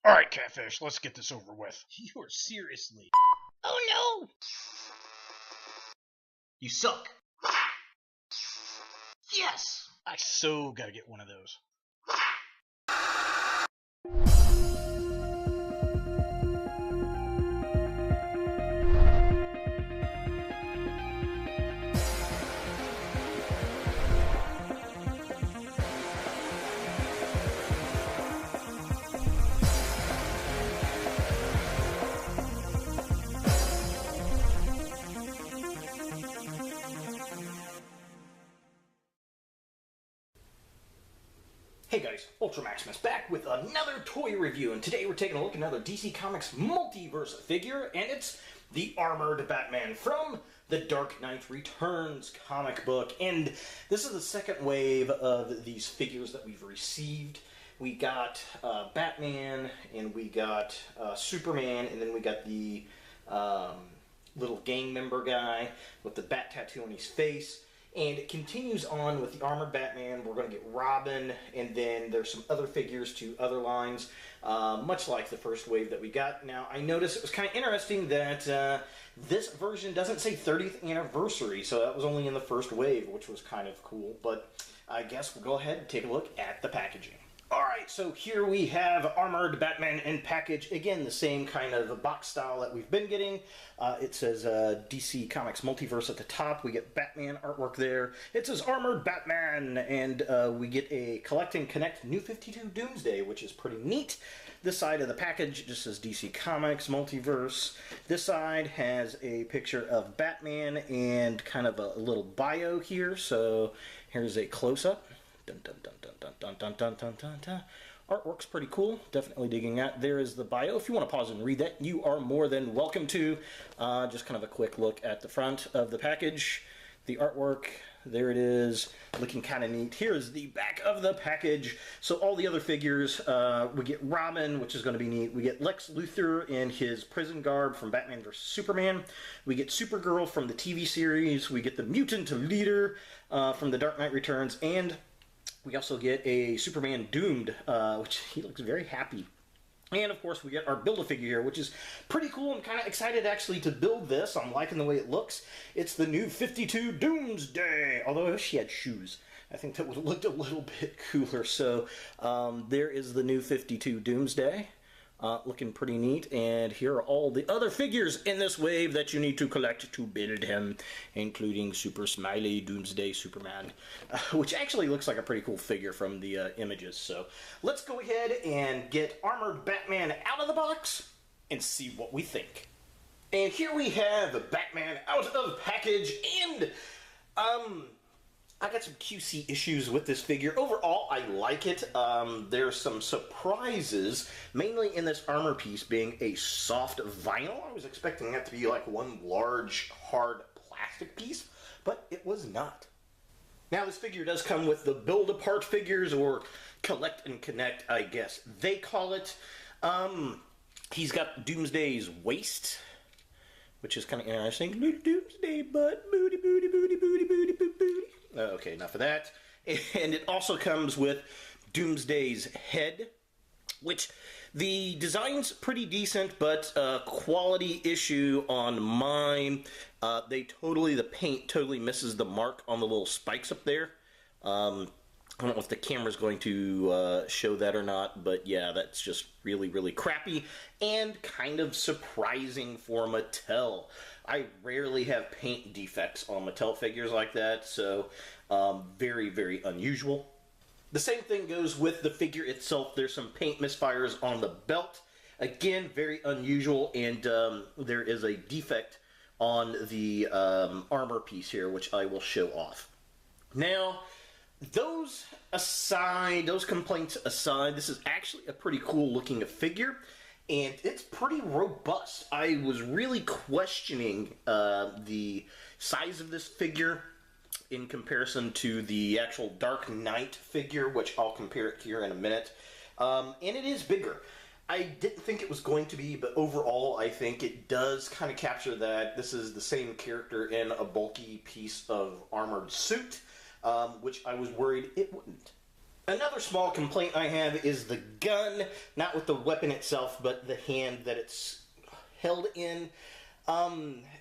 Alright, Catfish, let's get this over with. You are seriously. Oh no! You suck. Yes! I so gotta get one of those. Hey guys, Ultra Maximus back with another toy review, and today we're taking a look at another DC Comics Multiverse figure, and it's the Armored Batman from the Dark Knight Returns comic book. And this is the second wave of these figures that we've received. We got Batman, and we got Superman, and then we got the little gang member guy with the bat tattoo on his face. And it continues on with the Armored Batman. We're going to get Robin, and then there's some other figures to other lines, much like the first wave that we got. Now, I noticed it was kind of interesting that this version doesn't say 30th anniversary, so that was only in the first wave, which was kind of cool. But I guess we'll go ahead and take a look at the packaging. Alright, so here we have Armored Batman in package. Again, the same kind of box style that we've been getting. It says DC Comics Multiverse at the top. We get Batman artwork there. It says Armored Batman, and we get a Collect and Connect New 52 Doomsday, which is pretty neat. This side of the package just says DC Comics Multiverse. This side has a picture of Batman and kind of a little bio here. So here's a close-up. Dun, dun, dun, dun, dun, dun, dun, dun, dun, dun, dun. Artwork's pretty cool. Definitely digging that. There is the bio. If you want to pause and read that, you are more than welcome to. Just kind of a quick look at the front of the package. The artwork, there it is. Looking kind of neat. Here's the back of the package. So all the other figures, we get Robin, which is going to be neat. We get Lex Luthor in his prison garb from Batman vs. Superman. We get Supergirl from the TV series. We get the Mutant Leader from The Dark Knight Returns. And we also get a Superman Doomed, which he looks very happy. And of course we get our Build-A-Figure here, which is pretty cool. I'm kind of excited actually to build this. I'm liking the way it looks. It's the new 52 Doomsday, although I wish she had shoes. I think that would have looked a little bit cooler. So there is the new 52 Doomsday. Looking pretty neat, and here are all the other figures in this wave that you need to collect to build him, including Super Smiley Doomsday Superman, which actually looks like a pretty cool figure from the images. So let's go ahead and get Armored Batman out of the box and see what we think. And here we have Batman out of the package, and I got some QC issues with this figure. Overall, I like it. There's some surprises, mainly in this armor piece being a soft vinyl. I was expecting that to be like one large, hard plastic piece, but it was not. Now, this figure does come with the build-apart figures, or Collect and Connect, I guess they call it. He's got Doomsday's waist, which is kind of interesting. Doomsday butt, booty, booty, booty, booty, booty, booty, booty. Okay, enough of that. And it also comes with Doomsday's head, which the design's pretty decent, but quality issue on mine. The paint totally misses the mark on the little spikes up there. I don't know if the camera's going to show that or not, but yeah, that's just really, really crappy and kind of surprising for Mattel. I rarely have paint defects on Mattel figures like that, so very, very unusual. The same thing goes with the figure itself. There's some paint misfires on the belt. Again, very unusual, and there is a defect on the armor piece here, which I will show off. Now, those complaints aside, this is actually a pretty cool looking figure, and it's pretty robust. I was really questioning the size of this figure in comparison to the actual Dark Knight figure, which I'll compare it here in a minute. And it is bigger. I didn't think it was going to be, but overall I think it does kind of capture that this is the same character in a bulky piece of armored suit, which I was worried it wouldn't. Another small complaint I have is the gun, not with the weapon itself, but the hand that it's held in.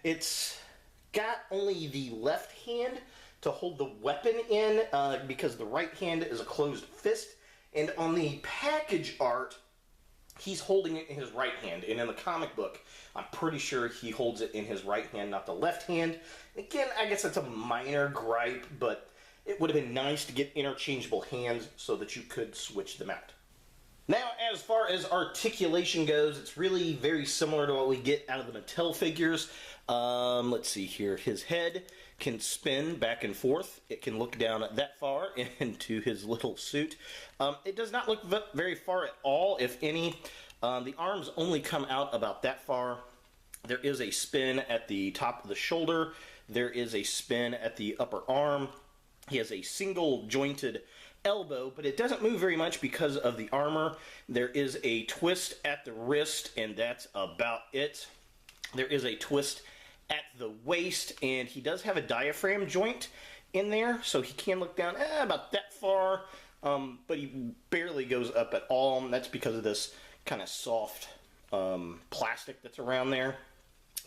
It's got only the left hand to hold the weapon in, because the right hand is a closed fist, and on the package art, he's holding it in his right hand, and in the comic book, I'm pretty sure he holds it in his right hand, not the left hand. Again, I guess that's a minor gripe, but it would have been nice to get interchangeable hands so that you could switch them out. Now, as far as articulation goes, it's really very similar to what we get out of the Mattel figures. Let's see here. His head can spin back and forth. It can look down that far into his little suit. It does not look very far at all, if any. The arms only come out about that far. There is a spin at the top of the shoulder. There is a spin at the upper arm. He has a single jointed elbow, but it doesn't move very much because of the armor. There is a twist at the wrist, and that's about it. There is a twist at the waist, and he does have a diaphragm joint in there, so he can look down about that far, but he barely goes up at all, and that's because of this kind of soft plastic that's around there.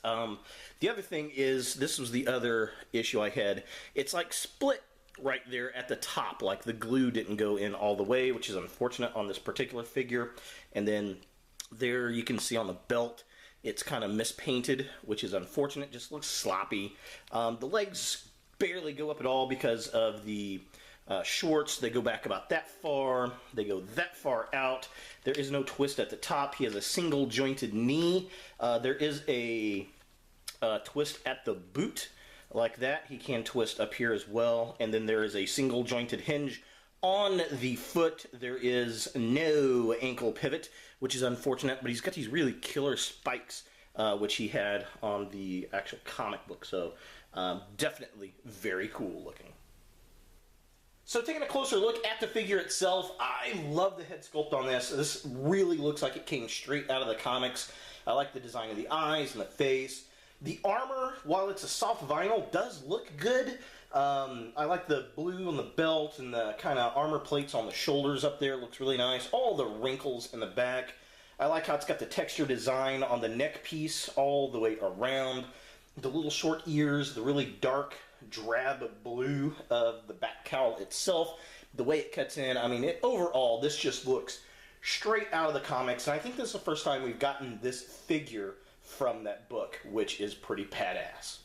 The other thing is, this was the other issue I had, it's like split right there at the top, like the glue didn't go in all the way, which is unfortunate on this particular figure. And then there you can see on the belt, it's kind of mispainted, which is unfortunate, just looks sloppy. The legs barely go up at all because of the shorts. They go back about that far, they go that far out. There is no twist at the top. He has a single jointed knee. There is a twist at the boot like that. He can twist up here as well, and then there is a single jointed hinge on the foot. There is no ankle pivot, which is unfortunate, but he's got these really killer spikes, which he had on the actual comic book, so definitely very cool looking. So taking a closer look at the figure itself, I love the head sculpt on this. This really looks like it came straight out of the comics. I like the design of the eyes and the face. The armor, while it's a soft vinyl, does look good. I like the blue on the belt and the kind of armor plates on the shoulders up there. It looks really nice. All the wrinkles in the back. I like how it's got the texture design on the neck piece all the way around. The little short ears, the really dark drab blue of the back cowl itself. The way it cuts in, I mean, overall, this just looks straight out of the comics. And I think this is the first time we've gotten this figure from that book, which is pretty badass.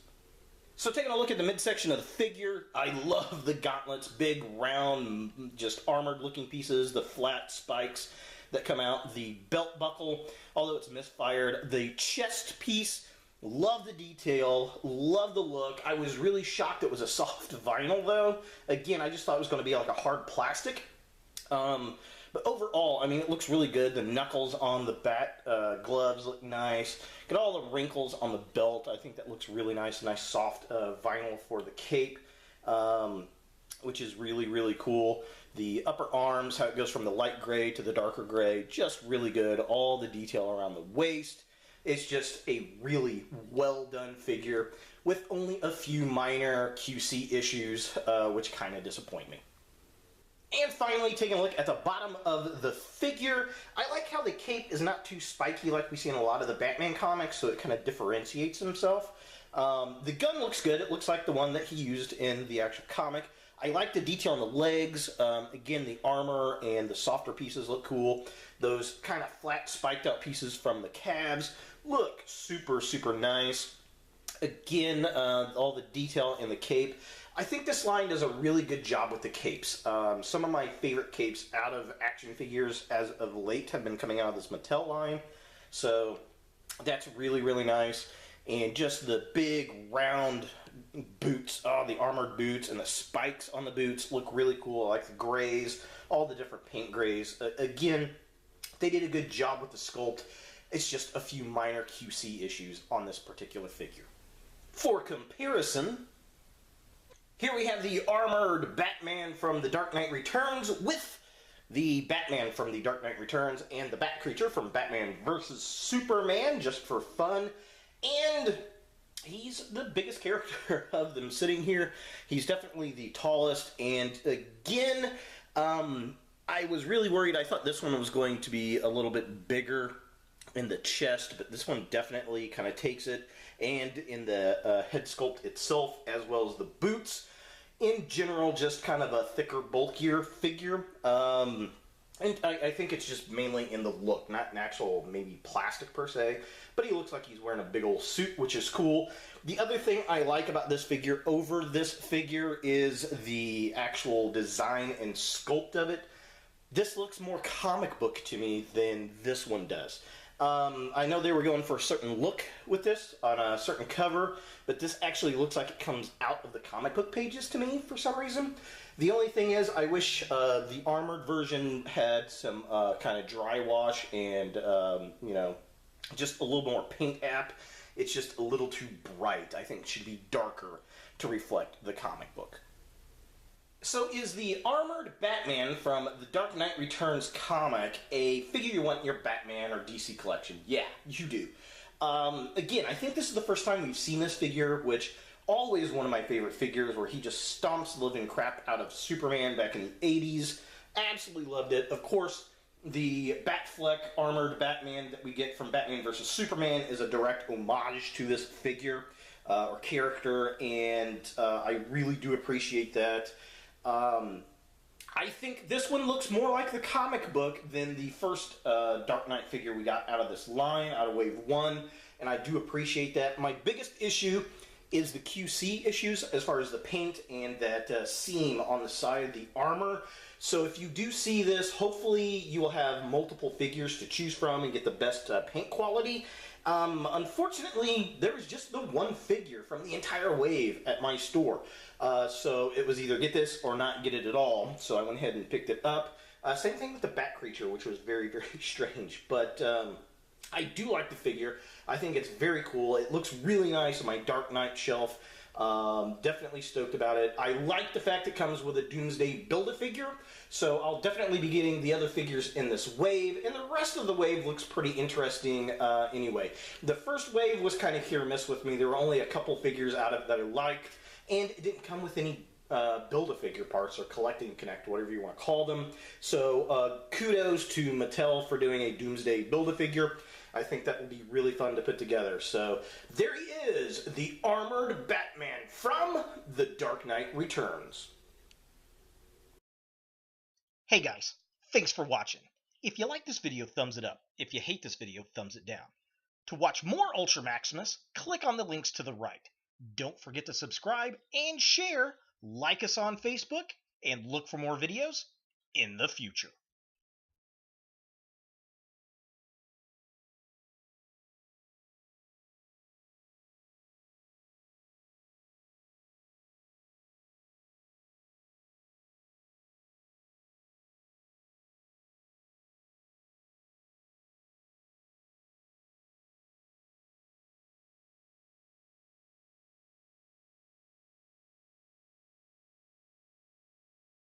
So taking a look at the midsection of the figure, I love the gauntlets, big, round, just armored looking pieces, the flat spikes that come out, the belt buckle, although it's misfired, the chest piece, love the detail, love the look. I was really shocked it was a soft vinyl though. Again, I just thought it was going to be like a hard plastic. But overall, I mean, it looks really good. The knuckles on the back gloves look nice. Get all the wrinkles on the belt. I think that looks really nice. Nice soft vinyl for the cape, which is really, really cool. The upper arms, how it goes from the light gray to the darker gray, just really good. All the detail around the waist. It's just a really well done figure with only a few minor QC issues, which kind of disappoint me. And finally, taking a look at the bottom of the figure, I like how the cape is not too spiky like we see in a lot of the Batman comics, so it kind of differentiates himself. The gun looks good. It looks like the one that he used in the actual comic. I like the detail on the legs. Again, the armor and the softer pieces look cool. Those kind of flat, spiked out pieces from the calves look super, super nice. Again, all the detail in the cape. I think this line does a really good job with the capes. Some of my favorite capes out of action figures as of late have been coming out of this Mattel line. So that's really, really nice. And just the big round boots, the armored boots and the spikes on the boots look really cool. I like the grays, all the different paint grays. Again, they did a good job with the sculpt. It's just a few minor QC issues on this particular figure. For comparison, here we have the armored Batman from The Dark Knight Returns with the Batman from The Dark Knight Returns and the Bat Creature from Batman vs. Superman, just for fun. And he's the biggest character of them sitting here. He's definitely the tallest. And again, I was really worried. I thought this one was going to be a little bit bigger in the chest, but this one definitely kind of takes it, and in the head sculpt itself, as well as the boots. In general, just kind of a thicker, bulkier figure. And I think it's just mainly in the look, not an actual maybe plastic per se, but he looks like he's wearing a big old suit, which is cool. The other thing I like about this figure over this figure is the actual design and sculpt of it. This looks more comic book to me than this one does. I know they were going for a certain look with this on a certain cover, but this actually looks like it comes out of the comic book pages to me for some reason. The only thing is, I wish the armored version had some kind of dry wash and, you know, just a little more paint app. It's just a little too bright. I think it should be darker to reflect the comic book. So is the Armored Batman from the Dark Knight Returns comic a figure you want in your Batman or DC collection? Yeah, you do. Again, I think this is the first time we've seen this figure, which always one of my favorite figures, where he just stomps the living crap out of Superman back in the 80s. Absolutely loved it. Of course, the Batfleck Armored Batman that we get from Batman vs. Superman is a direct homage to this figure or character, and I really do appreciate that. I think this one looks more like the comic book than the first Dark Knight figure we got out of this line, out of Wave 1, and I do appreciate that. My biggest issue is the QC issues as far as the paint and that seam on the side of the armor. So if you do see this, hopefully you will have multiple figures to choose from and get the best paint quality. Unfortunately, there was just the one figure from the entire wave at my store. So it was either get this or not get it at all. So I went ahead and picked it up. Same thing with the Bat Creature, which was very, very strange. But I do like the figure. I think it's very cool. It looks really nice on my Dark Knight shelf. Definitely stoked about it. I like the fact it comes with a Doomsday Build-A-Figure, so I'll definitely be getting the other figures in this wave, and the rest of the wave looks pretty interesting anyway. The first wave was kind of hit or miss with me. There were only a couple figures out of it that I liked, and it didn't come with any Build-A-Figure parts or Collect and Connect, whatever you want to call them. So kudos to Mattel for doing a Doomsday Build-A-Figure. I think that will be really fun to put together. So there he is, the Armored Batman from The Dark Knight Returns. Hey guys, thanks for watching. If you like this video, thumbs it up. If you hate this video, thumbs it down. To watch more Ultra Maximus, click on the links to the right. Don't forget to subscribe and share, like us on Facebook, and look for more videos in the future.